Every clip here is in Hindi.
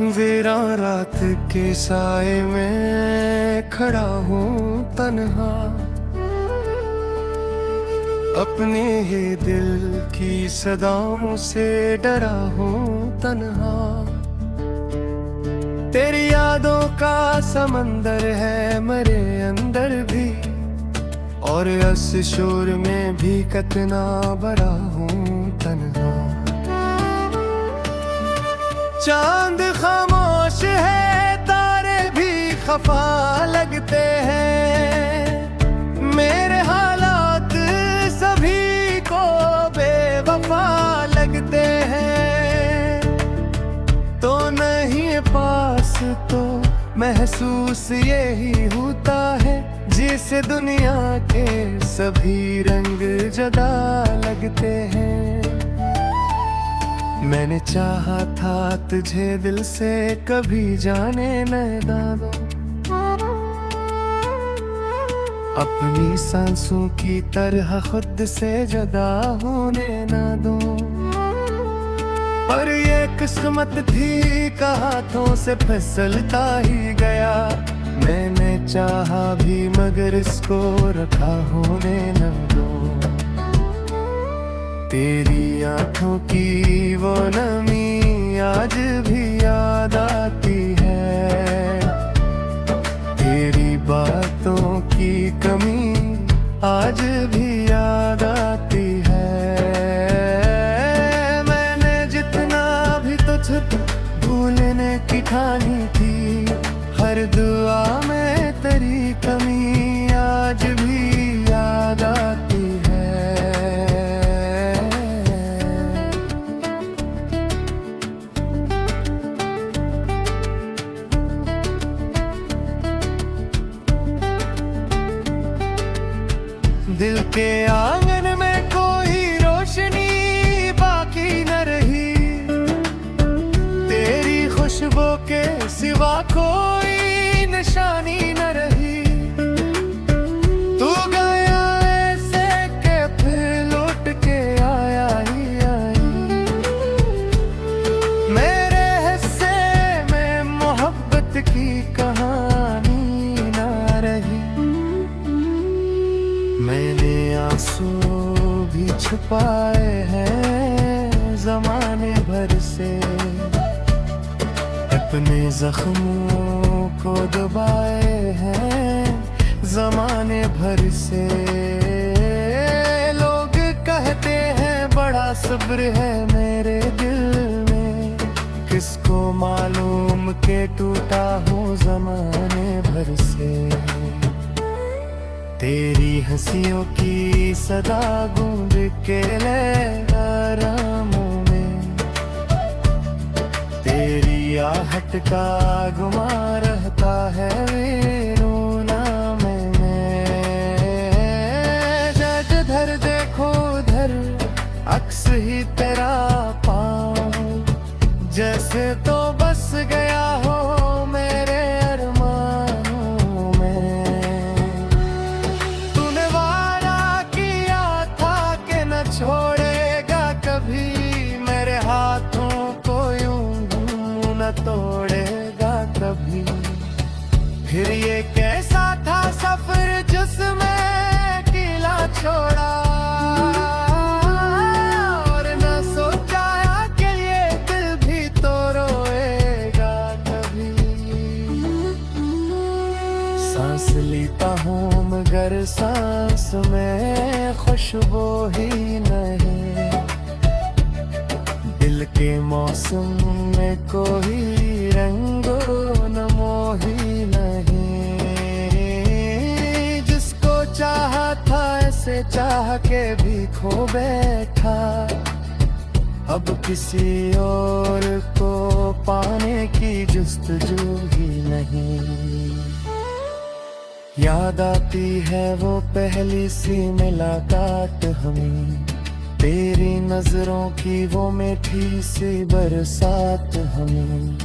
वीरान रात के साए में खड़ा हूँ तन्हा, अपने ही दिल की सदाओं से डरा हूँ तन्हा। तेरी यादों का समंदर है मेरे अंदर भी, और इस शोर में भी कितना बड़ा हूँ तन्हा। चांद खामोश है, तारे भी खफा लगते हैं, मेरे हालात सभी को बेवफा लगते हैं। तो नहीं पास तो महसूस यही होता है, जिसे दुनिया के सभी रंग जुदा लगते हैं। मैंने चाहा था तुझे दिल से, कभी जाने न दादो, अपनी सांसों की तरह खुद से जुदा होने न दो। पर ये किस्मत थी का हाथों से फिसलता ही गया, मैंने चाहा भी मगर इसको रखा होने न दो। तेरी आंखों की वो नमी आज भी याद आती है, तेरी बातों की कमी आज भी याद आती है। मैंने जितना भी तुझे भूलने की ठानी थी, हर दुआ में तेरी कमी आज भी याद आती है। दिल के आंगन में कोई रोशनी बाकी न रही, तेरी खुशबू के सिवा कोई निशानी न रही। तू गया ऐसे के फिर लौट के आया ही आई, मेरे हिस्से में मोहब्बत की कहानी न रही। मैंने आंसू भी छुपाए हैं ज़माने भर से, अपने जख्मों को दबाए हैं ज़माने भर से। लोग कहते हैं बड़ा सब्र है मेरे दिल में, किसको मालूम के टूटा हूँ ज़माने भर से। तेरी हंसियों की सदा गूंज के लहरामों में, तेरी आहट का गुमा रहता है रोना में। जिधर देखो उधर अक्स ही तेरा पाऊं, जैसे तो बस गया हो मेरे छोड़ेगा कभी, मेरे हाथों को यूं न तोड़ेगा कभी। फिर ये कैसा था सफर जिसमें किला छोड़ा, और न सोचा कि ये दिल भी तो रोएगा कभी। सांस लेता हूँ मगर सांस में खुशबू ही नहीं, दिल के मौसम में कोई रंगो नमो ही नहीं। जिसको चाहा था ऐसे चाह के भी खो बैठा, अब किसी और को पाने की जुस्तजू ही नहीं। याद आती है वो पहली सी मुलाकात हमें, तेरी नजरों की वो मीठी सी बरसात हमें।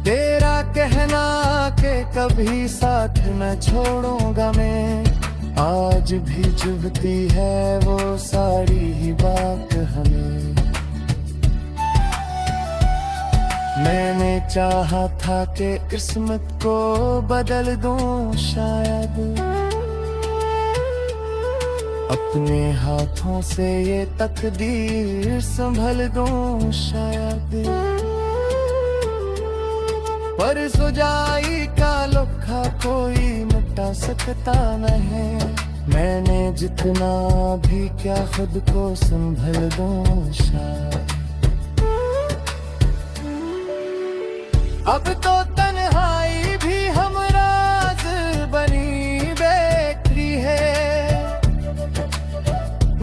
तेरा कहना के कभी साथ न छोड़ूंगा मैं, आज भी चुभती है वो सारी ही बात हमें। मैंने चाहा था कि किस्मत को बदल दूं शायद, अपने हाथों से ये तकदीर संभल दूं शायद, पर सुजाई का लुखा कोई मिटा सकता नहीं। मैंने जितना भी क्या खुद को संभल दूं शायद, अब तो तन्हाई भी हमराज बनी बैठी है।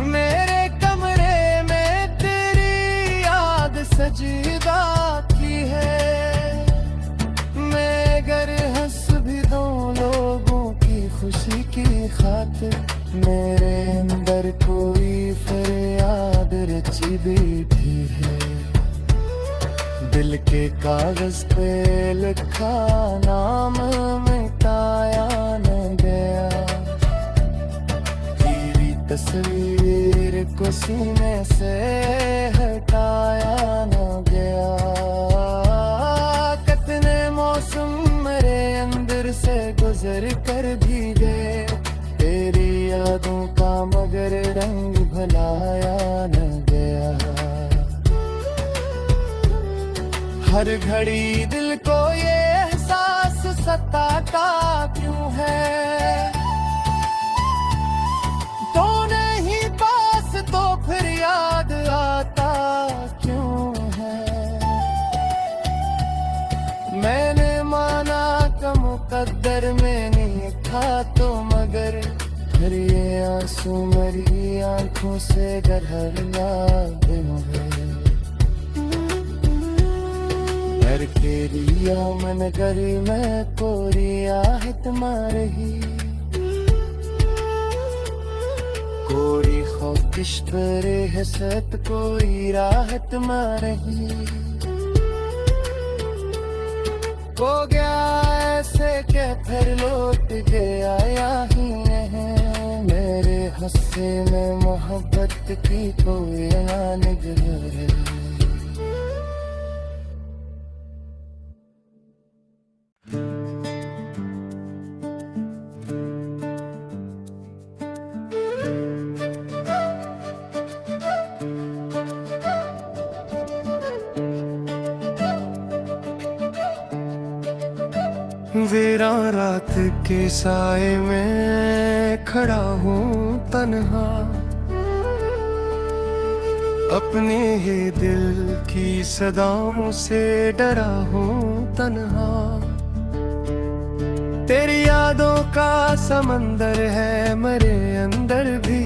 मेरे कमरे में तेरी याद सजदा की है। मैं गर हंस भी दूं लोगों की खुशी की खातिर, मेरे अंदर कोई फरियाद रची बैठी है। दिल के कागज पे लिखा नाम मिटाया न गया, तेरी तस्वीर को सीने से हटाया न गया। कितने मौसम मेरे अंदर से गुजर कर भी गए, तेरी यादों का मगर रंग भुलाया न गया। हर घड़ी दिल को ये एहसास सताता क्यों है, तो नहीं पास तो फिर याद आता क्यों है। मैंने माना का मुकद्दर में नहीं था तो मगर, फिर ये आंसू मेरी आंखों से गहर याद हो गए। घर के लिया मन करी मैं कोरिया है तुम्हारी, कोरी खौकिश परे है सत कोई राहत तुम्हारी। हो गया ऐसे के फिर लौट गया ही नहीं, मेरे हस्से में मोहब्बत की कोई निगह। वीरान रात के साए में खड़ा हूँ तन्हा, अपने ही दिल की सदाओं से डरा हूँ तन्हा। तेरी यादों का समंदर है मेरे अंदर भी,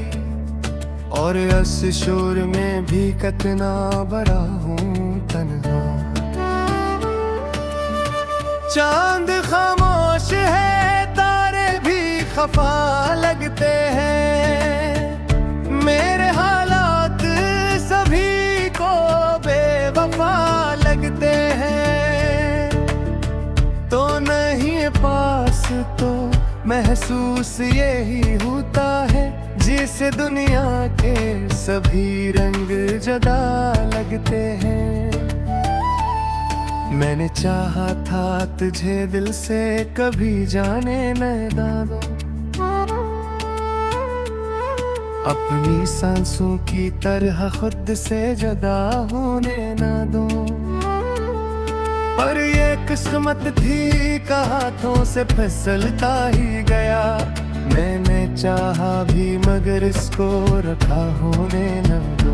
और इस शोर में भी कितना बड़ा हूँ तन्हा। चांद खामोश है तारे भी खफा लगते हैं, मेरे हालात सभी को बेवफा लगते हैं। तो नहीं पास तो महसूस यही होता है, जिसे दुनिया के सभी रंग जुदा लगते हैं। मैंने चाहा था तुझे दिल से कभी जाने न दो, अपनी सांसों की तरह खुद से जुदा होने न दो। पर ये किस्मत थी का हाथों से फिसलता ही गया, मैंने चाहा भी मगर इसको रखा होने न दो।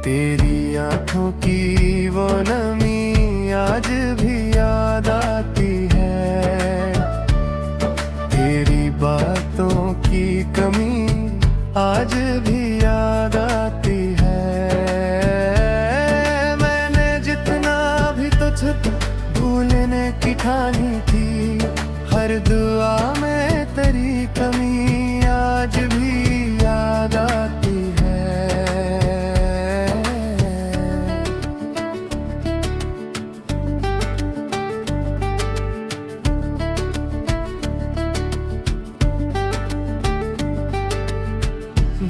तेरी आंखों की वो नमी आज भी याद आती है, तेरी बातों की कमी आज भी याद आती है। मैंने जितना भी तुझको भूलने की ठानी थी, हर दुआ में तेरी कमी आज भी याद आती है।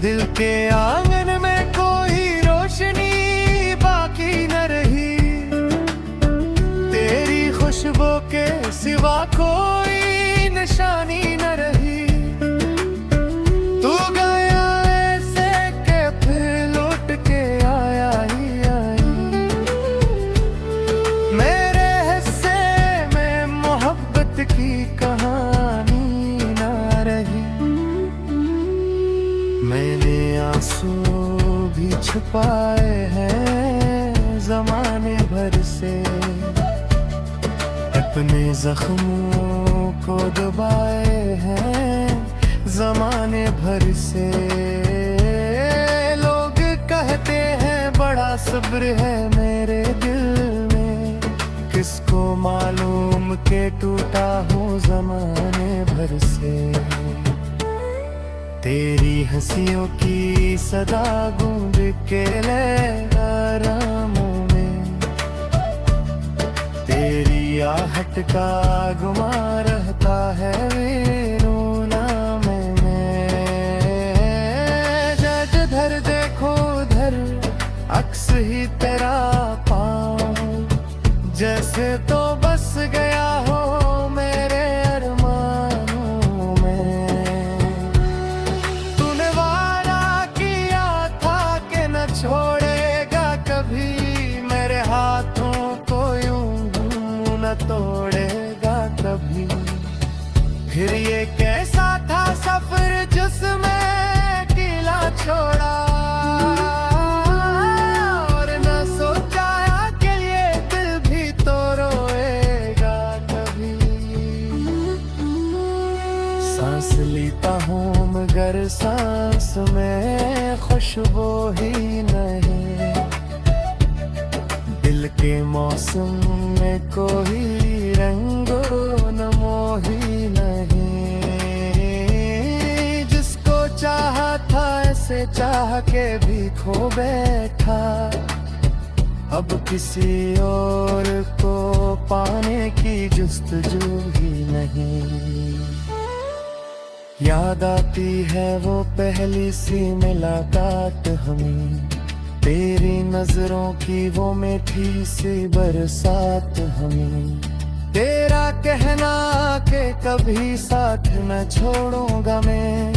दिल के आंगन में कोई रोशनी बाकी न रही, अपने जख्मों को दबाए हैं जमाने भर से। लोग कहते हैं बड़ा सब्र है मेरे दिल में, किसको मालूम के टूटा हूँ जमाने भर से। तेरी हंसियों की सदा गूंज के ले आरामों में, तेरी आहट का गुमा रहता है वीरूना में। जिधर देखो उधर अक्स ही तेरा पाऊं, जैसे तो बस गया हो मेरे अरमानों में। तूने वादा किया था कि न छोड़ेगा कभी मेरे हाथों को, यूं न तोड़ेगा कभी। फिर ये कैसा था सफर जिसमें किला छोड़ा, और न सोचा कि ये दिल भी तो रोएगा कभी। सांस लेता हूँ मगर सांस में खुशबू ही नहीं, दिल के मौसम में कोई रंगो नमो ही नहीं। जिसको चाहा था ऐसे चाह के भी खो बैठा, अब किसी और को पाने की जुस्तजू ही नहीं। याद आती है वो पहली सी मुलाकात हमें, तेरी नजरों की वो मीठी सी बरसात हमें। तेरा कहना कि कभी साथ न छोड़ूंगा मैं,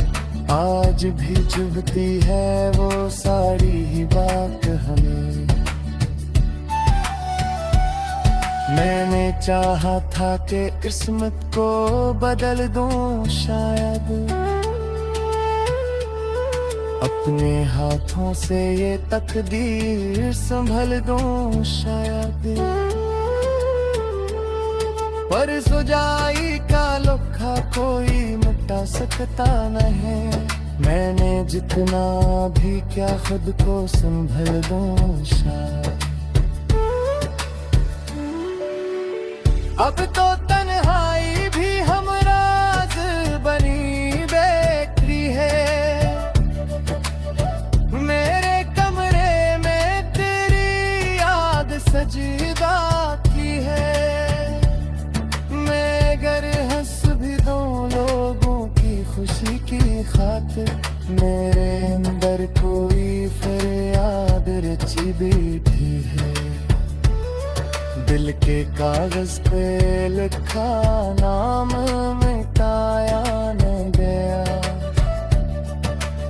आज भी चुभती है वो सारी ही बात हमें। मैंने चाहा था कि किस्मत को बदल दूं शायद, अपने हाथों से ये तकदीर संभल दूं शायद। पर सुजाई का लुखा कोई मिटा सकता नहीं, मैंने जितना भी क्या खुद को संभल दूं शायद। अब तो तन्हाई भी हमराज बनी बैठी है, मेरे कमरे में तेरी याद सजीदा की है। मैं अगर हंस भी दूं लोगों की खुशी की खातिर, मेरे अंदर कोई फरियाद रची बैठी है। दिल के कागज पे लिखा नाम मिटाया न गया,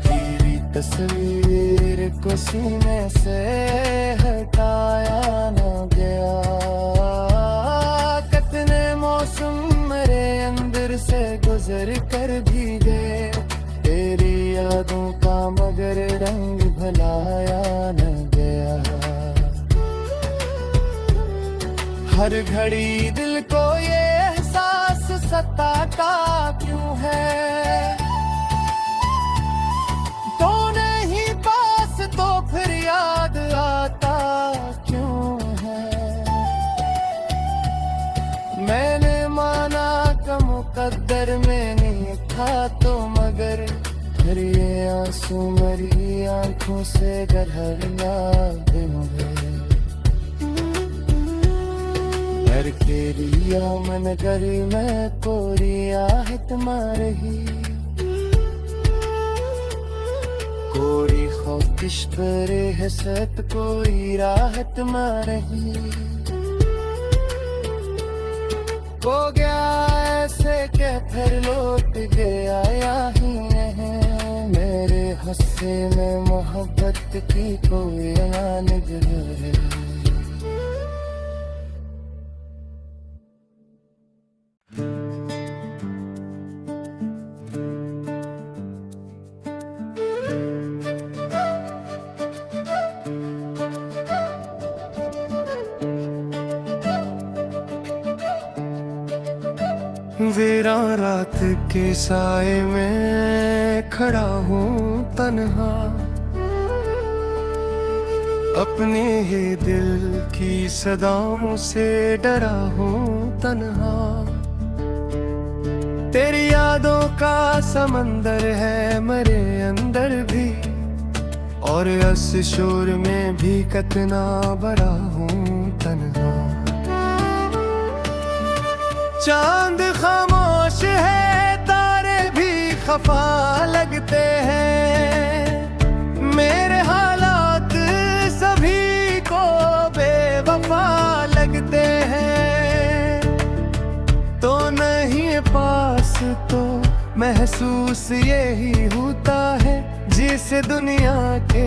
तेरी तस्वीर को सीने से हटाया न गया। कितने मौसम मेरे अंदर से गुजर कर भी गए, तेरी यादों का मगर रंग भुलाया न गया। हर घड़ी दिल को ये एहसास सताता क्यों है, तो नहीं पास तो फिर याद आता क्यों है। मैंने माना का मुकद्दर में नहीं था तो मगर, फिर ये आंसू मेरी आंखों से गहरा हुए। घर के रिया मन घर में कोरी आहट मारही, कोरी खौफिश पर हसत कोई राहत मारही। हो गया ऐसे के फिर लौट गया या ही नहीं, मेरे हस्से में मोहब्बत की कोई अमान जरूर है। वीरान रात के साए में खड़ा हूँ तन्हा, अपने ही दिल की सदाओं से डरा हूँ तन्हा। तेरी यादों का समंदर है मेरे अंदर भी, और इस शोर में भी कितना बड़ा हूँ तन्हा। चांद खामोश है, तारे भी खफा लगते हैं, मेरे हालात सभी को बेवफा लगते हैं। तो नहीं पास तो महसूस यही होता है, जिस दुनिया के